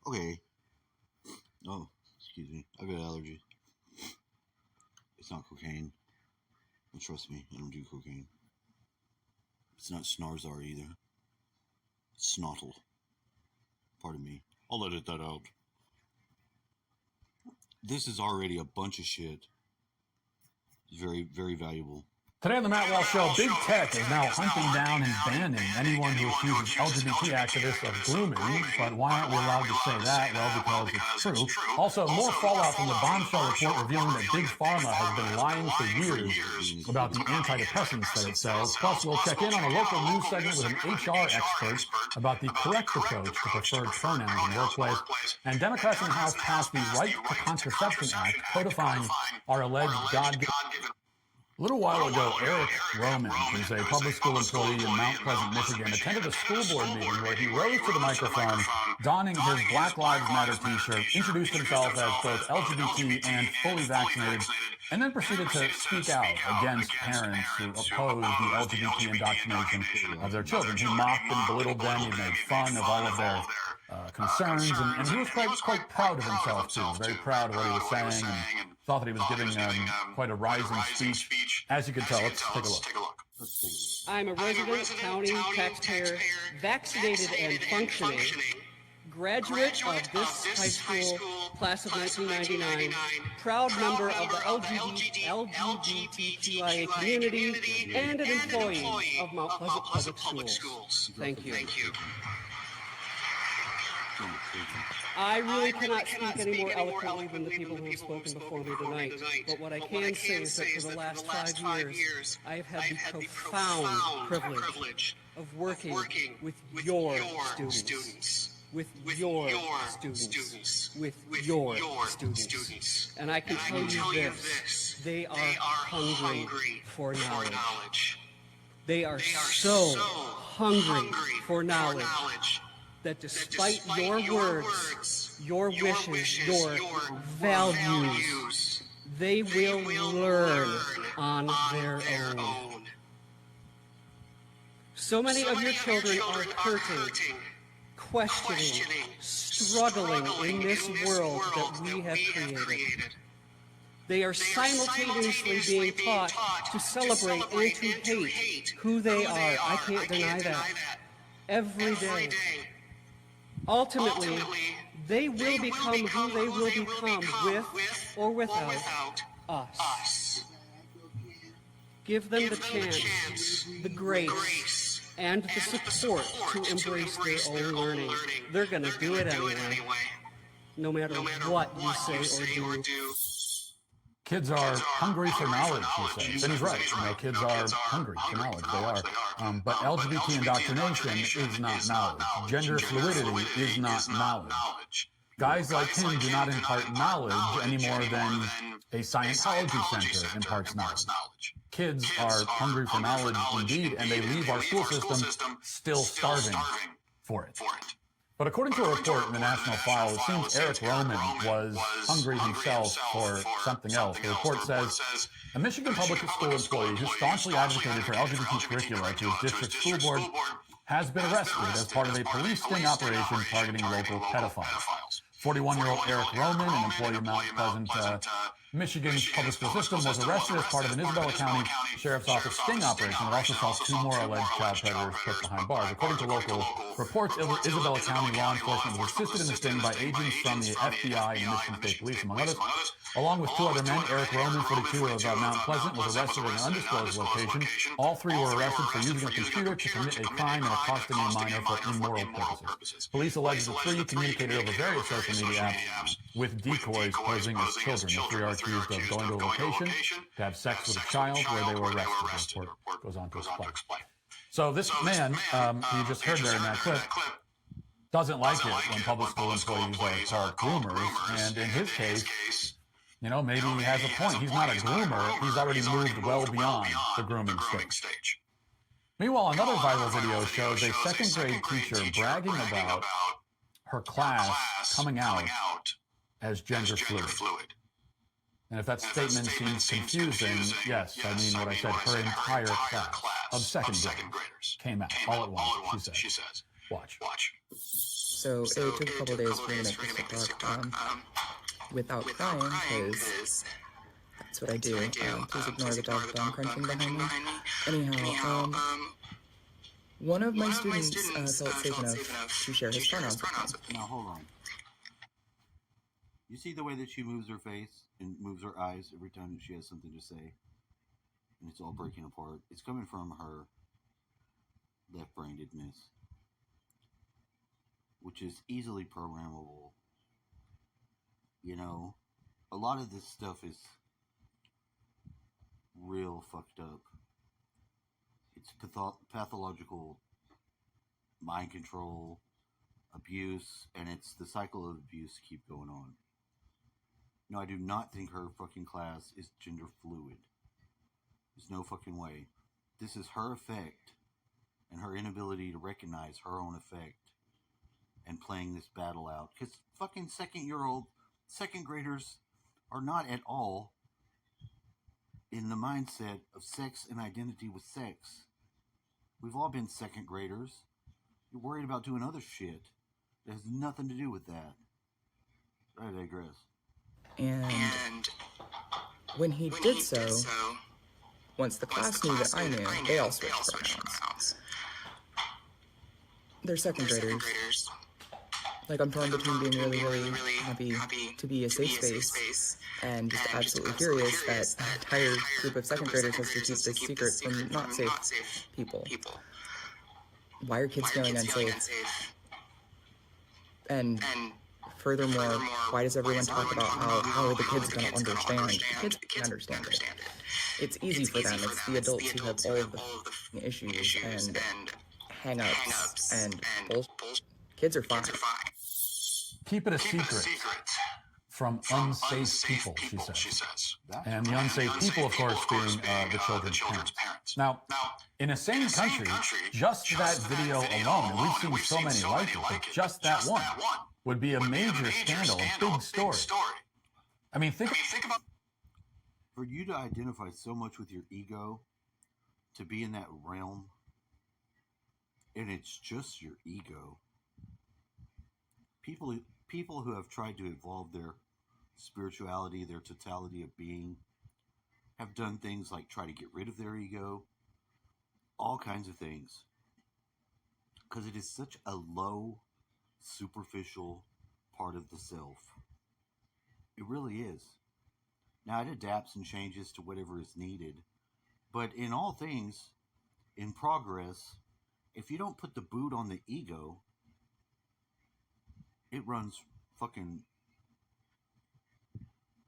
Okay. Oh, excuse me. I've got allergies. It's not cocaine. And trust me, I don't do cocaine. It's not Snarzar either. It's Snottle. Pardon me. I'll edit that out. This is already a bunch of shit. It's very, very valuable. Today on the Matt Walsh Show, Big Tech is now hunting down and banning anyone who accuses LGBT activists of grooming. But why aren't we allowed to say that? Well, because it's true. Also, more fallout from the bombshell report revealing that Big Pharma has been lying for years about the antidepressants that it sells. Plus, we'll check in on a local news segment with an HR expert about the correct approach to preferred pronouns in the workplace. And Democrats in the House passed the Right to Contraception Act, codifying our alleged God-given... A little while ago, Eric Roman, who's a public school employee in Mount Pleasant, Michigan, attended a school board meeting where he rose to the microphone, donning his Black Lives Matter t-shirt, introduced himself as both LGBT and fully vaccinated, and then proceeded to speak out against parents who oppose the LGBT indoctrination of their children. He mocked and belittled them. He made fun of all of their concerns, and he was quite proud of himself, too. Very proud of what he was saying, and thought that he was giving quite a rising speech. As you can tell, let's take a look. I'm a resident county taxpayer, vaccinated and functioning, graduate of this high school, class of 1999, proud member of the LGBTQIA community, and an employee of Mount Pleasant Public Schools. Thank you. I really cannot speak any more eloquently than the people who have spoken before me tonight, but what I can say is that for the last 5 years, I have had the profound privilege of working with your students. With your students. With your students. And I can tell you this, they are hungry for knowledge. They are so hungry for knowledge that despite your words, your wishes, your values, they will learn on their own. So many of your children are hurting, questioning, struggling in this world that we have created. They are simultaneously being taught to celebrate and to hate who they are. I can't deny that. Every day. Ultimately, they will become who they will become with or without us. Give them the chance, the grace, and the support to embrace their own learning. They're going to do it anyway, no matter what you say or do. Kids are hungry for knowledge, he says. And he's right. Kids are hungry for knowledge. They are. But LGBT indoctrination is not knowledge. Gender fluidity is not knowledge. Guys like him do not impart knowledge any more than a Scientology center imparts knowledge. Kids are hungry for knowledge indeed, and they leave our school system still starving for it. But according to a report in the National File, it seems Eric Roman was hungry himself for something else. The report says a Michigan public school employee who staunchly advocated for LGBT curricula to his district school board has been arrested as part of a police sting operation targeting local pedophiles. 41-year-old Eric Roman, an employee of Mount Pleasant, Michigan's public school system, was arrested as part of an Isabella County Sheriff's Office sting operation that also saw 2 more alleged child predators put behind bars. According to local reports, Isabella County law enforcement was assisted in the sting by agents from the FBI and Michigan State Police, among others. Along with 2 other men, Eric Roman, 42, of Mount Pleasant, was arrested in an undisclosed location. All 3 were arrested for using a computer to commit a crime and accosting a minor for immoral purposes. Police allege the 3 communicated over various social media apps with decoys posing as children. The 3 are accused of going to a location to have sex with a child where they were arrested. The report goes on to explain. So this man, you just heard there in that clip, doesn't like it when public school employees are called groomers, and in his case, maybe he has a point. He's not a groomer. He's already moved well beyond the grooming stage. Meanwhile, another viral video shows a second-grade teacher bragging about her class coming out as gender fluid. And if that statement seems confusing, yes, I mean what I said. Her entire class of second graders came out all at once, she says. Watch. So it took a couple days for me to make this TikTok without crying, because that's what I do. Please ignore the dog bone crunching behind me. Anyhow, one of my students felt safe enough to share his pronouns with me. Now, hold on. You see the way that she moves her face and moves her eyes every time she has something to say? And it's all breaking apart. It's coming from her left-brainedness, which is easily programmable. You know, a lot of this stuff is real fucked up. It's pathological mind control, abuse, and it's the cycle of abuse keep going on. No, I do not think her fucking class is gender fluid. There's no fucking way. This is her effect and her inability to recognize her own effect and playing this battle out. Because fucking second graders are not at all in the mindset of sex and identity with sex. We've all been second graders. You're worried about doing other shit that has nothing to do with that. I digress. And when he did so, once the class knew that I knew, they all switched pronouns. They're second graders. Like, I'm torn between being really happy to be a safe space and just absolutely furious that an entire group of second graders has to keep this secret from not safe people. Why are kids feeling unsafe? And furthermore, why does everyone talk about how are the kids going to understand? The kids can understand it. It's easy for them. It's the adults who have all of the issues and hang-ups and bullshit. Kids are fine. Keep it a secret from unsafe people, she says. And the unsafe people, of course, being the children's parents. Now, in a sane country, just that video alone, and we've seen so many like it, but just that one would be a major scandal, a big story. I mean, think about... For you to identify so much with your ego, to be in that realm, and it's just your ego. People who have tried to evolve their spirituality, their totality of being, have done things like try to get rid of their ego, all kinds of things. Because it is such a low, superficial part of the self. It really is. Now, it adapts and changes to whatever is needed. But in all things, in progress, if you don't put the boot on the ego, it runs fucking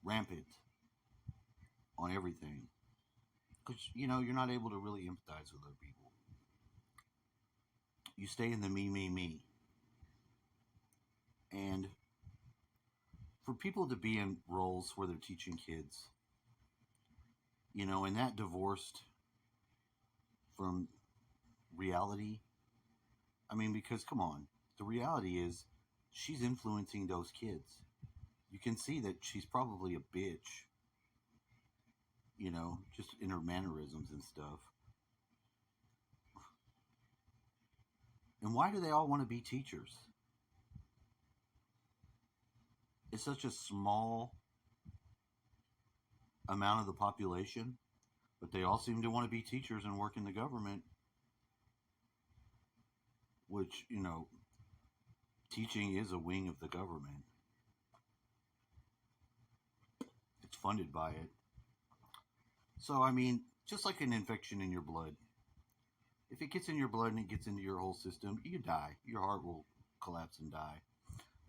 rampant on everything. Because, you know, you're not able to really empathize with other people. You stay in the me. And for people to be in roles where they're teaching kids, you know, and that divorced from reality, I mean, because, come on, the reality is she's influencing those kids. You can see that she's probably a bitch, you know, just in her mannerisms and stuff. And why do they all want to be teachers? It's such a small amount of the population, but they all seem to want to be teachers and work in the government, which, you know, teaching is a wing of the government. It's funded by it. So, I mean, just like an infection in your blood, if it gets in your blood and it gets into your whole system, you die. Your heart will collapse and die.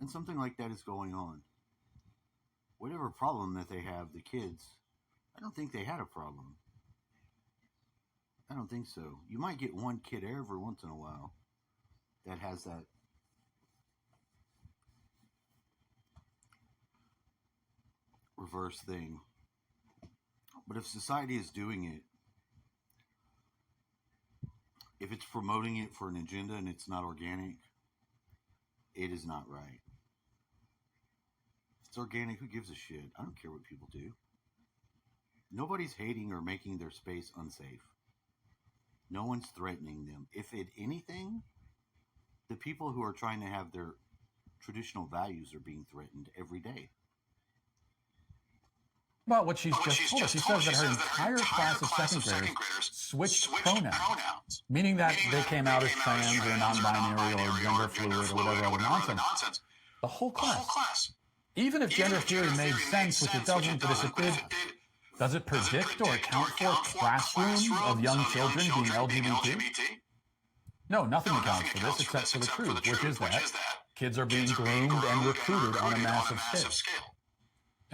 And something like that is going on. Whatever problem that they have, the kids, I don't think they had a problem. I don't think so. You might get one kid every once in a while that has that reverse thing. But if society is doing it, if it's promoting it for an agenda and it's not organic, it is not right. If it's organic, who gives a shit? I don't care what people do. Nobody's hating or making their space unsafe. No one's threatening them. If it anything, the people who are trying to have their traditional values are being threatened every day. Well, what she's just told us, she says that her entire class of second graders switched pronouns, meaning that they came out as trans or non-binary or gender fluid or whatever other nonsense. The whole class. Even if gender theory made sense, which it doesn't, but if it did, does it predict or account for classrooms of young children being LGBT? No, nothing accounts for this except for the truth, which is that kids are being groomed and recruited on a massive scale.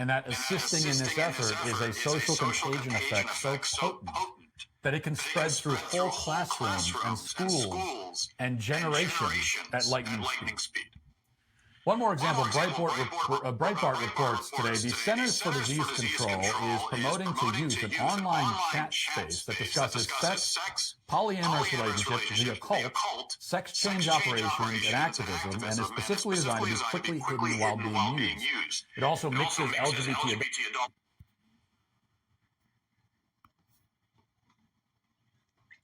And that assisting in this effort is a social contagion effect so potent that it can spread through whole classrooms and schools and generations at lightning speed. One more example, Breitbart reports today, the Centers for Disease Control is promoting to youth an online chat space that discusses sex, polyamorous relationships, the occult, sex change operations, and activism, and is specifically designed to be quickly hidden while being used. It also mixes LGBT adults.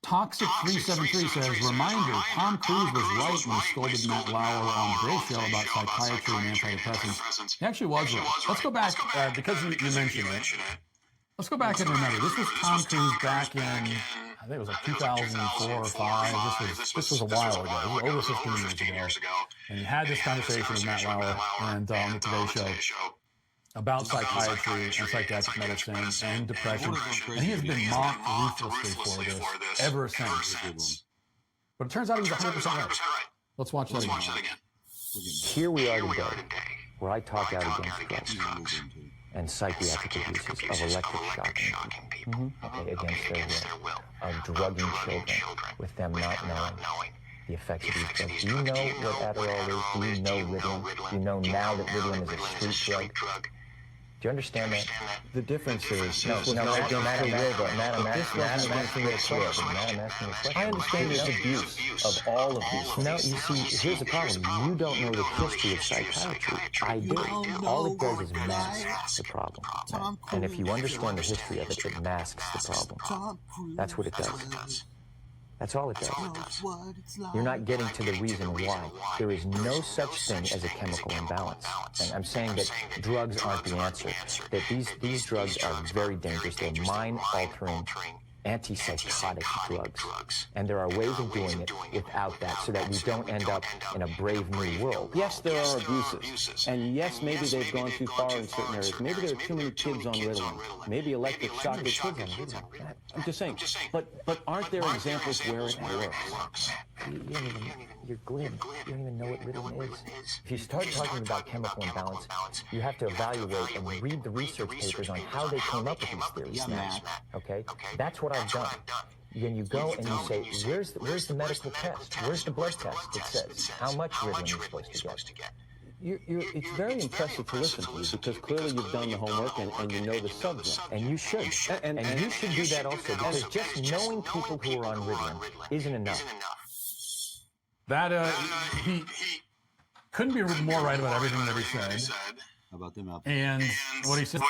Toxic 373 says, reminder, Tom Cruise was right when he scolded Matt Lauer on Gray's show about psychiatry and antidepressants. He actually was right. Let's go back, because you mentioned it. Let's go back and remember, this was Tom Cruise back in, I think it was like 2004 or 5. This was a while ago. It was over 15 years ago. And he had this conversation with Matt Lauer and on the Today Show about psychiatry and psychiatric medicine and depression. And he has been mocked ruthlessly for this ever since. But it turns out he was 100% right. Let's watch that again. Here we are today, where I talk out against drugs and psychiatric abuses of electric shocking people, okay, against their will, of drugging children with them not knowing the effects of these drugs. Do you know what Adderall is? Do you know Ritalin? Do you know now that Ritalin is a street drug? Do you understand that? The difference is, Madam, I understand there's abuse of all of these. Now, you see, here's the problem. You don't know the history of psychiatry. I do. All it does is mask the problem. And if you understand the history of it, it masks the problem. That's what it does. That's all it does. You're not getting to the reason why. There is no such thing as a chemical imbalance. And I'm saying that drugs aren't the answer. That these drugs are very dangerous. They're mind-altering, antipsychotic drugs. And there are ways of doing it without that so that we don't end up in a brave new world. Yes, there are abuses. And yes, maybe they've gone too far in certain areas. Maybe there are too mmany kids on Ritalin. Maybe electric shock kids on Ritalin. I'm just saying. But aren't there examples where it works? You're glib. You don't even know what Ritalin is. If you start talking about chemical imbalance, you have to evaluate and read the research papers on how they came up with these theories. Okay? That's what I've done. Then you go and you say, where's the medical test? Where's the blood test that says how much Ritalin you're supposed to get? It's very impressive to listen to you because clearly you've done the homework and you know the subject. And you should. And you should do that also because just knowing people who are on Ritalin isn't enough. That, he couldn't be more right about everything that he said. How about them out? And what he said.